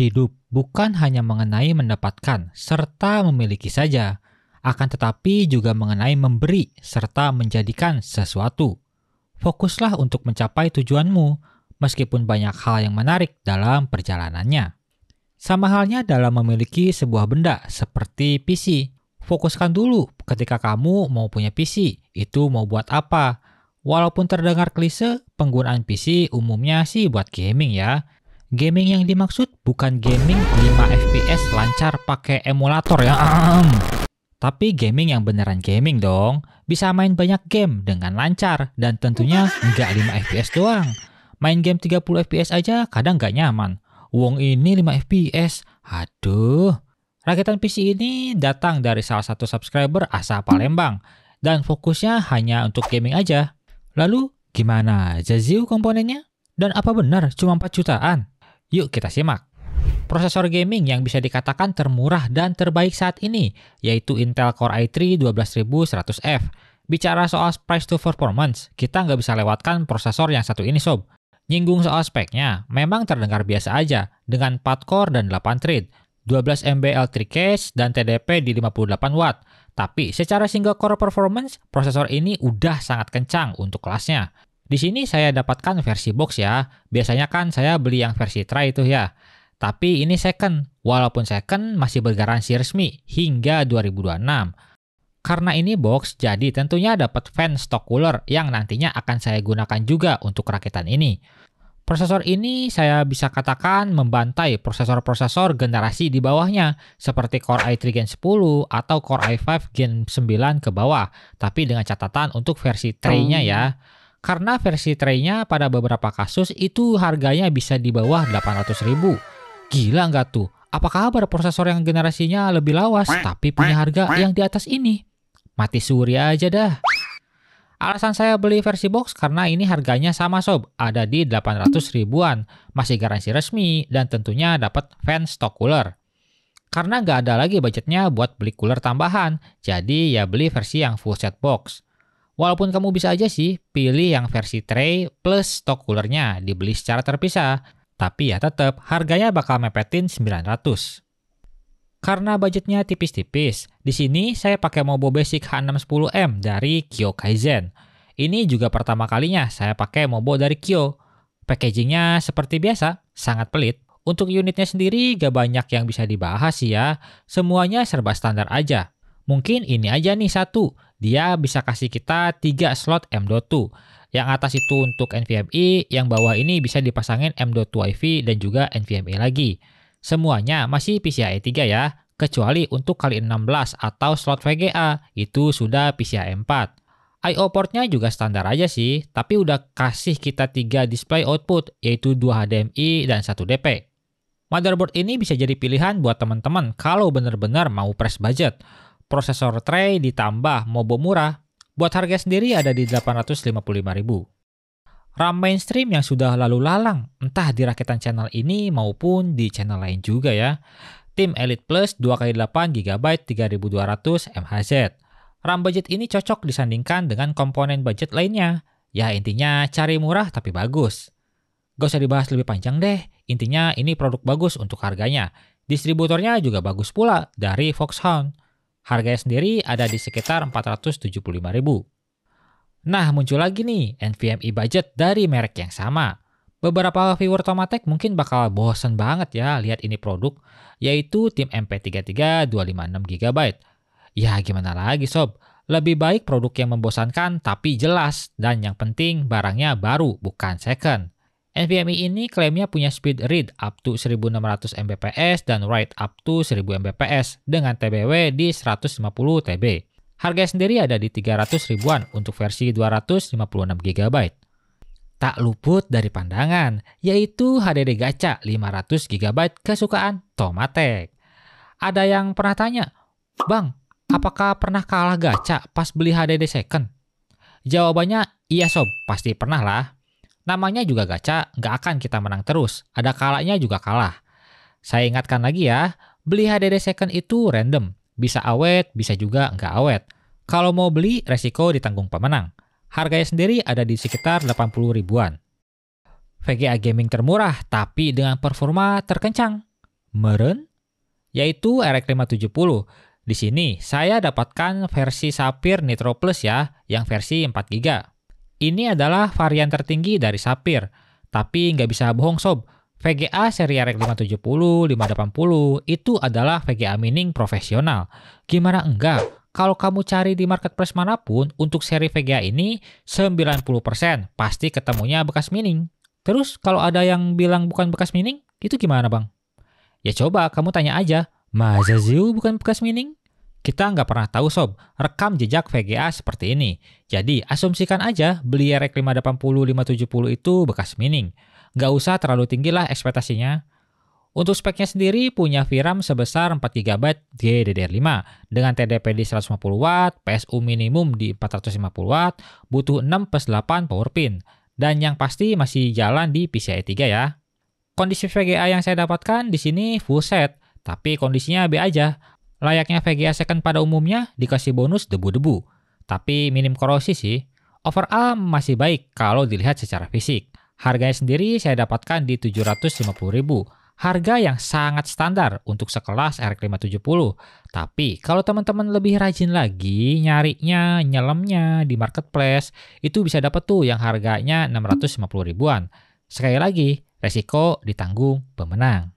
Hidup bukan hanya mengenai mendapatkan serta memiliki saja, akan tetapi juga mengenai memberi serta menjadikan sesuatu. Fokuslah untuk mencapai tujuanmu, meskipun banyak hal yang menarik dalam perjalanannya. Sama halnya dalam memiliki sebuah benda seperti PC. Fokuskan dulu ketika kamu mau punya PC, itu mau buat apa. Walaupun terdengar klise, penggunaan PC umumnya sih buat gaming ya. Gaming yang dimaksud bukan gaming 5 FPS lancar pakai emulator ya. Tapi gaming yang beneran gaming dong. Bisa main banyak game dengan lancar dan tentunya nggak 5 FPS doang. Main game 30 FPS aja kadang nggak nyaman. Wong ini 5 FPS. Aduh. Rakitan PC ini datang dari salah satu subscriber asal Palembang dan fokusnya hanya untuk gaming aja. Lalu gimana Zaziu komponennya? Dan apa benar cuma 4 jutaan? Yuk kita simak. Prosesor gaming yang bisa dikatakan termurah dan terbaik saat ini, yaitu Intel Core i3 12100F. Bicara soal price to performance, kita nggak bisa lewatkan prosesor yang satu ini sob. Nyinggung soal speknya, memang terdengar biasa aja, dengan 4 core dan 8 thread, 12 MB L3 cache dan TDP di 58 watt. Tapi secara single core performance, prosesor ini udah sangat kencang untuk kelasnya. Di sini saya dapatkan versi box ya. Biasanya kan saya beli yang versi try itu ya. Tapi ini second. Walaupun second masih bergaransi resmi hingga 2026. Karena ini box, jadi tentunya dapat fan stock cooler yang nantinya akan saya gunakan juga untuk rakitan ini. Prosesor ini saya bisa katakan membantai prosesor-prosesor generasi di bawahnya seperti Core i3 Gen 10 atau Core i5 Gen 9 ke bawah. Tapi dengan catatan untuk versi tray-nya ya. Karena versi tray-nya pada beberapa kasus itu harganya bisa di bawah 800.000. Gila nggak tuh? Apa kabar prosesor yang generasinya lebih lawas tapi punya harga yang di atas ini? Mati suri aja dah. Alasan saya beli versi box karena ini harganya sama sob, ada di 800 ribuan, masih garansi resmi dan tentunya dapat fan stock cooler. Karena nggak ada lagi budgetnya buat beli cooler tambahan, jadi ya beli versi yang full set box. Walaupun kamu bisa aja sih pilih yang versi tray plus stock coolernya dibeli secara terpisah, tapi ya tetap harganya bakal mepetin 900. Karena budgetnya tipis-tipis, di sini saya pakai Mobo Basic H610M dari Kyo Kaizen. Ini juga pertama kalinya saya pakai Mobo dari Kyo. Packagingnya seperti biasa, sangat pelit. Untuk unitnya sendiri gak banyak yang bisa dibahas sih ya, semuanya serba standar aja. Mungkin ini aja nih satu, dia bisa kasih kita 3 slot M.2. Yang atas itu untuk NVMe, yang bawah ini bisa dipasangin M.2 IV dan juga NVMe lagi. Semuanya masih PCIe 3 ya, kecuali untuk kali 16 atau slot VGA, itu sudah PCIe 4. I.O. portnya juga standar aja sih, tapi udah kasih kita 3 display output, yaitu 2 HDMI dan 1 DP. Motherboard ini bisa jadi pilihan buat teman-teman kalau benar-benar mau press budget. Prosesor tray ditambah Mobo murah, buat harga sendiri ada di 855.000. RAM mainstream yang sudah lalu lalang, entah di rakitan channel ini maupun di channel lain juga ya. Tim Elite Plus 2x8 GB 3200 MHz. RAM budget ini cocok disandingkan dengan komponen budget lainnya. Ya intinya cari murah tapi bagus. Gak usah dibahas lebih panjang deh, intinya ini produk bagus untuk harganya. Distributornya juga bagus pula dari Foxhound. Harganya sendiri ada di sekitar 475.000. Nah, muncul lagi nih NVMe budget dari merek yang sama. Beberapa viewer Tomatech mungkin bakal bosen banget ya lihat ini produk, yaitu tim MP33 256 GB. Ya gimana lagi sob, lebih baik produk yang membosankan tapi jelas, dan yang penting barangnya baru bukan second. NVMe ini klaimnya punya speed read up to 1600 Mbps dan write up to 1000 Mbps dengan TBW di 150 TB. Harga sendiri ada di 300 ribuan untuk versi 256 GB. Tak luput dari pandangan, yaitu HDD gacha 500 GB kesukaan Tomatech. Ada yang pernah tanya, Bang, apakah pernah kalah gacha pas beli HDD second? Jawabannya, iya sob, pasti pernah lah. Namanya juga gacha, nggak akan kita menang terus. Ada kalanya juga kalah. Saya ingatkan lagi ya, beli HDD second itu random. Bisa awet, bisa juga nggak awet. Kalau mau beli, resiko ditanggung pemenang. Harganya sendiri ada di sekitar 80 ribuan. VGA gaming termurah, tapi dengan performa terkencang. Meren, yaitu RX 570. Di sini saya dapatkan versi Sapphire Nitro Plus ya, yang versi 4GB. Ini adalah varian tertinggi dari Sapphire. Tapi nggak bisa bohong sob, VGA seri RX 570, 580 itu adalah VGA mining profesional. Gimana enggak? Kalau kamu cari di marketplace manapun, untuk seri VGA ini 90% pasti ketemunya bekas mining. Terus kalau ada yang bilang bukan bekas mining, itu gimana bang? Ya coba kamu tanya aja, masa Zio bukan bekas mining? Kita nggak pernah tahu sob, rekam jejak VGA seperti ini. Jadi asumsikan aja beli RX 580, 570 itu bekas mining. Nggak usah terlalu tinggi lah ekspektasinya. Untuk speknya sendiri punya VRAM sebesar 4GB GDDR5 dengan TDP di 150W, PSU minimum di 450W, butuh 6+8 power pin. Dan yang pasti masih jalan di PCIe 3 ya. Kondisi VGA yang saya dapatkan di sini full set, tapi kondisinya B aja. Layaknya VGA second pada umumnya dikasih bonus debu-debu. Tapi minim korosi sih. Overall masih baik kalau dilihat secara fisik. Harganya sendiri saya dapatkan di 750.000. Harga yang sangat standar untuk sekelas RX 570. Tapi kalau teman-teman lebih rajin lagi nyarinya, nyelemnya di marketplace, itu bisa dapat tuh yang harganya 650 ribuan. Sekali lagi, resiko ditanggung pemenang.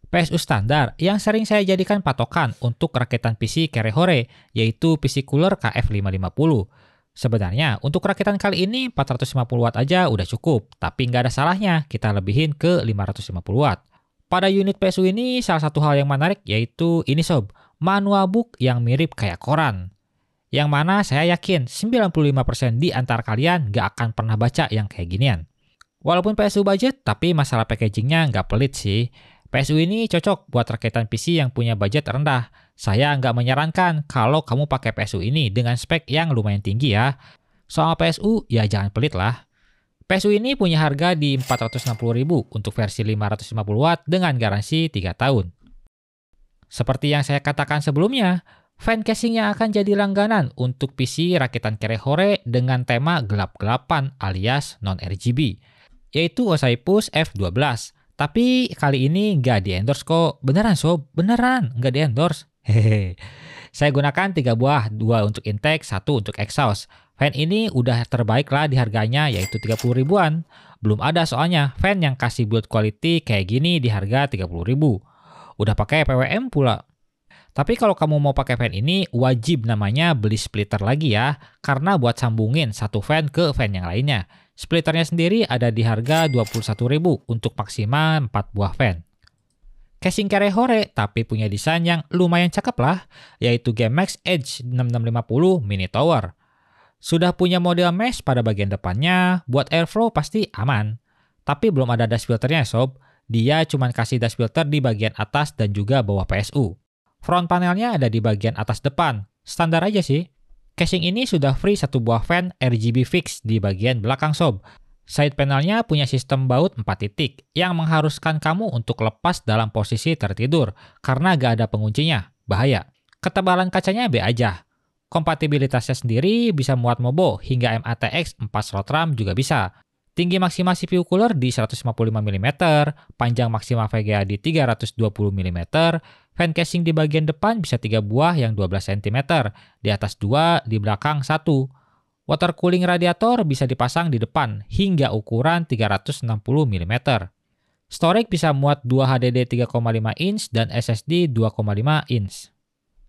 PSU standar yang sering saya jadikan patokan untuk rakitan PC Kerehore, yaitu PC Cooler KF550. Sebenarnya untuk rakitan kali ini 450W aja udah cukup, tapi nggak ada salahnya kita lebihin ke 550W. Pada unit PSU ini salah satu hal yang menarik yaitu ini sob, manual book yang mirip kayak koran. Yang mana saya yakin 95% di antara kalian nggak akan pernah baca yang kayak ginian. Walaupun PSU budget, tapi masalah packagingnya nggak pelit sih. PSU ini cocok buat rakitan PC yang punya budget rendah. Saya nggak menyarankan kalau kamu pakai PSU ini dengan spek yang lumayan tinggi ya. Soal PSU, ya jangan pelit lah. PSU ini punya harga di 460.000 untuk versi 550W dengan garansi 3 tahun. Seperti yang saya katakan sebelumnya, fan casingnya akan jadi langganan untuk PC rakitan Kerehore dengan tema gelap-gelapan alias non-RGB, yaitu Olympus F12. Tapi kali ini nggak di-endorse kok. Beneran sob, beneran nggak di-endorse. Hehehe. Saya gunakan 3 buah, 2 untuk intake, 1 untuk exhaust. Fan ini udah terbaik lah di harganya yaitu 30 ribuan. Belum ada soalnya fan yang kasih build quality kayak gini di harga 30 ribu. Udah pakai PWM pula. Tapi kalau kamu mau pakai fan ini wajib namanya beli splitter lagi ya. Karena buat sambungin satu fan ke fan yang lainnya. Splitternya sendiri ada di harga 21.000 untuk maksimal 4 buah fan. Casing Kerehore tapi punya desain yang lumayan cakep lah, yaitu GameX Edge 6650 Mini Tower. Sudah punya model mesh pada bagian depannya, buat airflow pasti aman. Tapi belum ada dash filternya sob, dia cuma kasih dash filter di bagian atas dan juga bawah PSU. Front panelnya ada di bagian atas depan, standar aja sih. Casing ini sudah free 1 buah fan RGB fix di bagian belakang sob. Side panelnya punya sistem baut 4 titik yang mengharuskan kamu untuk lepas dalam posisi tertidur karena gak ada penguncinya, bahaya. Ketebalan kacanya B aja. Kompatibilitasnya sendiri bisa muat Mobo hingga MATX 4 slot RAM juga bisa. Tinggi maksimal CPU cooler di 155 mm, panjang maksimal VGA di 320 mm, fan casing di bagian depan bisa 3 buah yang 12 cm, di atas 2, di belakang 1. Water cooling radiator bisa dipasang di depan hingga ukuran 360 mm. Storage bisa muat 2 HDD 3,5 inch dan SSD 2,5 inch.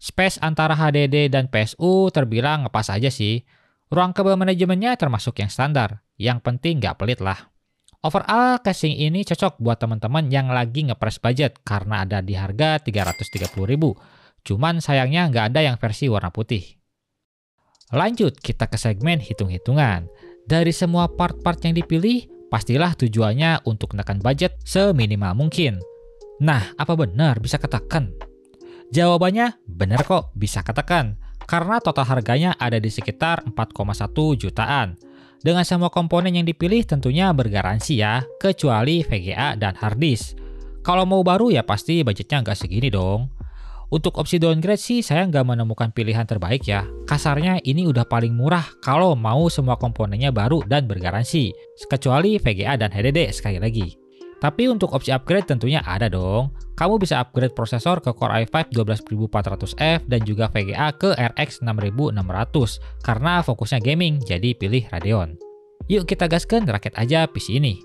Space antara HDD dan PSU terbilang ngepas aja sih. Ruang kabel manajemennya termasuk yang standar. Yang penting nggak pelit lah. Overall, casing ini cocok buat teman-teman yang lagi ngepres budget karena ada di harga 330.000. Cuman sayangnya nggak ada yang versi warna putih. Lanjut, kita ke segmen hitung-hitungan. Dari semua part-part yang dipilih, pastilah tujuannya untuk menekan budget seminimal mungkin. Nah, apa benar bisa ketekan? Jawabannya benar kok bisa ketekan. Karena total harganya ada di sekitar 4,1 jutaan. Dengan semua komponen yang dipilih tentunya bergaransi ya, kecuali VGA dan hard disk. Kalau mau baru ya pasti budgetnya nggak segini dong. Untuk opsi downgrade sih saya nggak menemukan pilihan terbaik ya. Kasarnya ini udah paling murah kalau mau semua komponennya baru dan bergaransi. Kecuali VGA dan HDD sekali lagi. Tapi untuk opsi upgrade tentunya ada dong. Kamu bisa upgrade prosesor ke Core i5 12400F dan juga VGA ke RX 6600 karena fokusnya gaming, jadi pilih Radeon. Yuk kita gaskan rakit aja PC ini.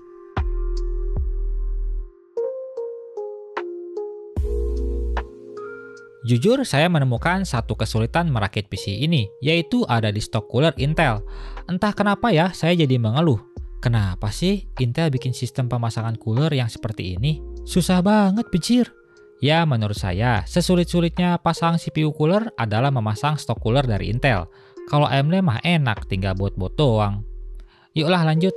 Jujur, saya menemukan satu kesulitan merakit PC ini, yaitu ada di stok cooler Intel. Entah kenapa ya, saya jadi mengeluh. Kenapa sih Intel bikin sistem pemasangan cooler yang seperti ini? Susah banget, bejir. Ya, menurut saya, sesulit-sulitnya pasang CPU cooler adalah memasang stok cooler dari Intel. Kalau AMD mah enak, tinggal buat-buat doang. Yuklah lanjut.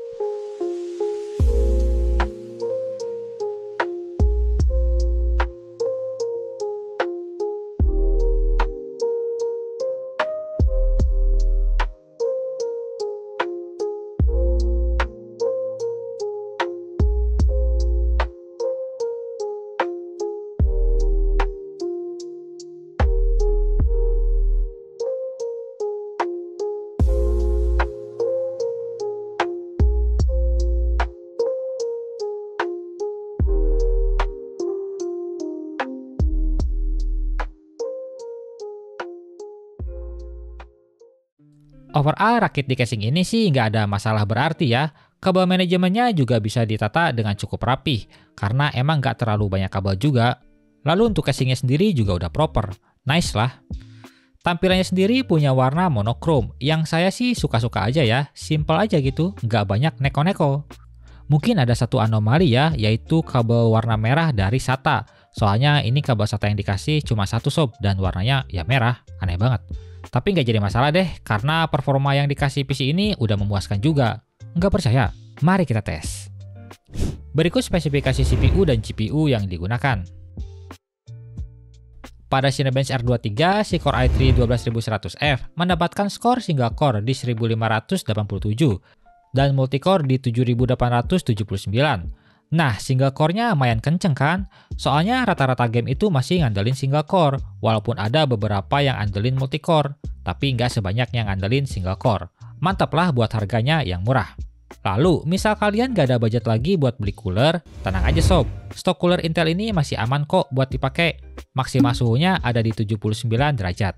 Overall, rakit di casing ini sih nggak ada masalah berarti ya. Kabel manajemennya juga bisa ditata dengan cukup rapih, karena emang nggak terlalu banyak kabel juga. Lalu untuk casingnya sendiri juga udah proper. Nice lah. Tampilannya sendiri punya warna monokrom, yang saya sih suka-suka aja ya. Simple aja gitu, nggak banyak neko-neko. Mungkin ada satu anomali ya, yaitu kabel warna merah dari SATA. Soalnya ini kabel SATA yang dikasih cuma satu sob, dan warnanya ya merah. Aneh banget. Tapi nggak jadi masalah deh, karena performa yang dikasih PC ini udah memuaskan juga. Nggak percaya? Mari kita tes. Berikut spesifikasi CPU dan GPU yang digunakan. Pada Cinebench R23, si Core i3 12100F mendapatkan skor single core di 1587 dan multicore di 7879. Nah, single core-nya lumayan kenceng kan? Soalnya rata-rata game itu masih ngandelin single core, walaupun ada beberapa yang ngandelin multicore, tapi nggak sebanyak yang ngandelin single core. Mantap lah buat harganya yang murah. Lalu, misal kalian nggak ada budget lagi buat beli cooler, tenang aja sob, stok cooler Intel ini masih aman kok buat dipakai. Maksimal suhunya ada di 79 derajat.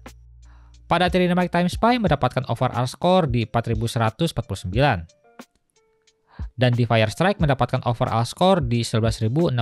Pada Trinamic TimeSpy mendapatkan overall score di 4149. Dan di Firestrike mendapatkan overall score di 11.619.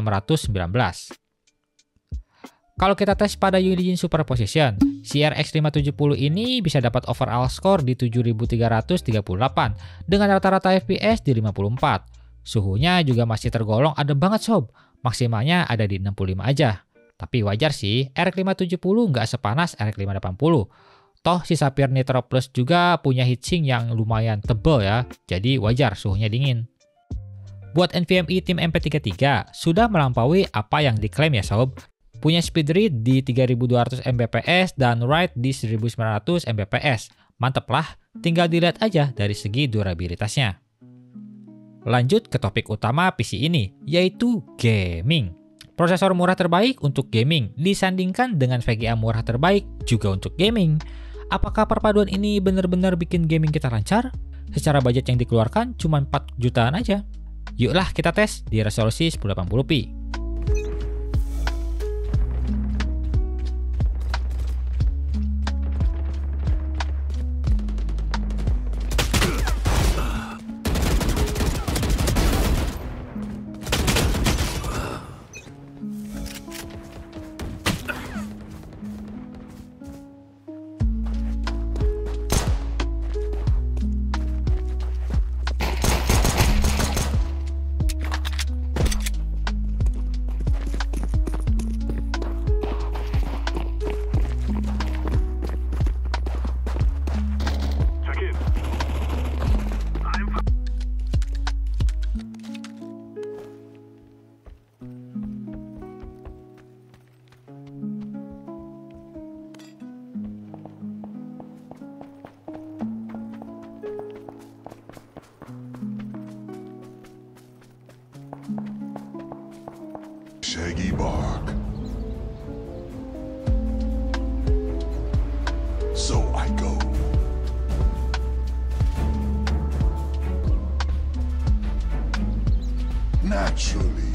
Kalau kita tes pada Unigine Superposition, si RX 570 ini bisa dapat overall score di 7.338 dengan rata-rata FPS di 54. Suhunya juga masih tergolong adem banget sob, maksimalnya ada di 65 aja. Tapi wajar sih, RX 570 nggak sepanas RX 580. Toh si Sapphire Nitro Plus juga punya heatsink yang lumayan tebal ya, jadi wajar suhunya dingin. Buat NVMe Tim MP33 sudah melampaui apa yang diklaim ya sob. Punya speed read di 3200 Mbps dan write di 1900 Mbps. Mantep lah, tinggal dilihat aja dari segi durabilitasnya. Lanjut ke topik utama PC ini, yaitu gaming. Prosesor murah terbaik untuk gaming disandingkan dengan VGA murah terbaik juga untuk gaming. Apakah perpaduan ini benar-benar bikin gaming kita lancar? Secara budget yang dikeluarkan cuma 4 jutaan aja. Yuklah kita tes di resolusi 1080p. Shaggy bark. So I go. Naturally.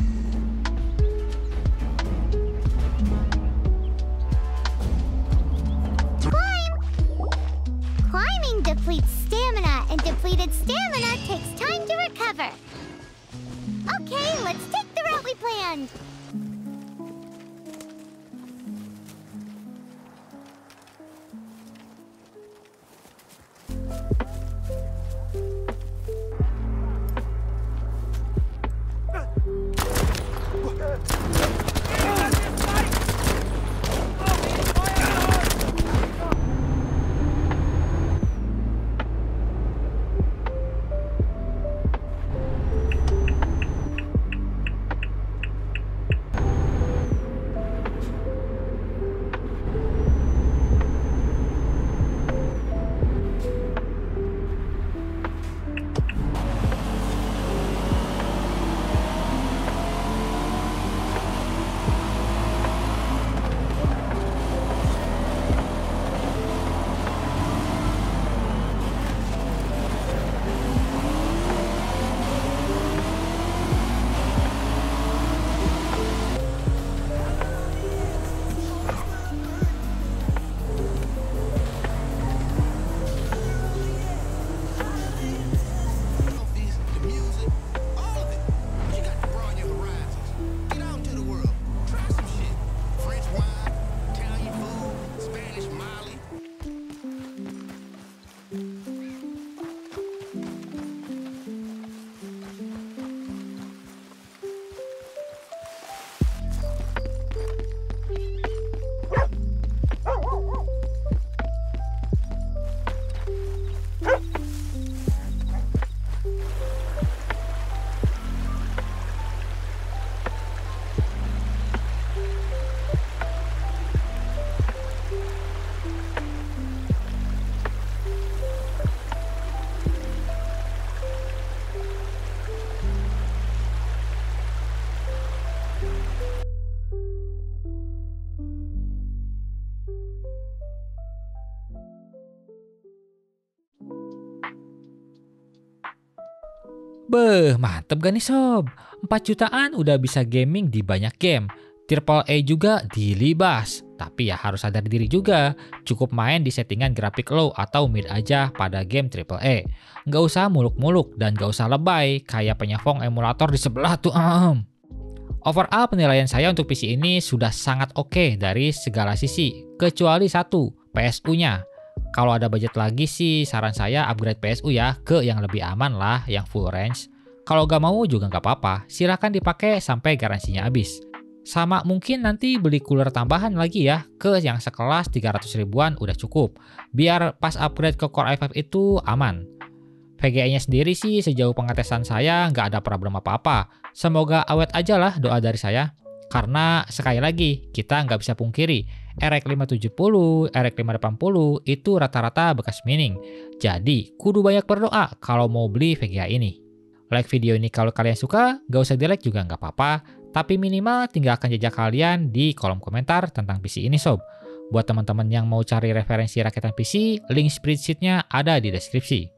Beh, mantep gak nih sob? 4 jutaan udah bisa gaming di banyak game. Triple A juga dilibas. Tapi ya harus sadar diri juga, cukup main di settingan grafik low atau mid aja pada game Triple A. Nggak usah muluk-muluk dan nggak usah lebay kayak penyokong emulator di sebelah tuh. Overall penilaian saya untuk PC ini sudah sangat oke dari segala sisi, kecuali satu, PSU-nya. Kalau ada budget lagi sih, saran saya upgrade PSU ya ke yang lebih aman lah, yang full range. Kalau gak mau juga gak apa-apa, silahkan dipakai sampai garansinya habis. Sama mungkin nanti beli cooler tambahan lagi ya, ke yang sekelas 300 ribuan udah cukup. Biar pas upgrade ke Core i5 itu aman. VGA-nya sendiri sih sejauh pengetesan saya nggak ada problem apa-apa. Semoga awet aja lah doa dari saya. Karena sekali lagi, kita nggak bisa pungkiri, RX 570, RX 580 itu rata-rata bekas mining. Jadi, kudu banyak berdoa kalau mau beli VGA ini. Like video ini kalau kalian suka, nggak usah di-like juga nggak apa-apa. Tapi minimal tinggalkan jejak kalian di kolom komentar tentang PC ini sob. Buat teman-teman yang mau cari referensi rakitan PC, link spreadsheet-nya ada di deskripsi.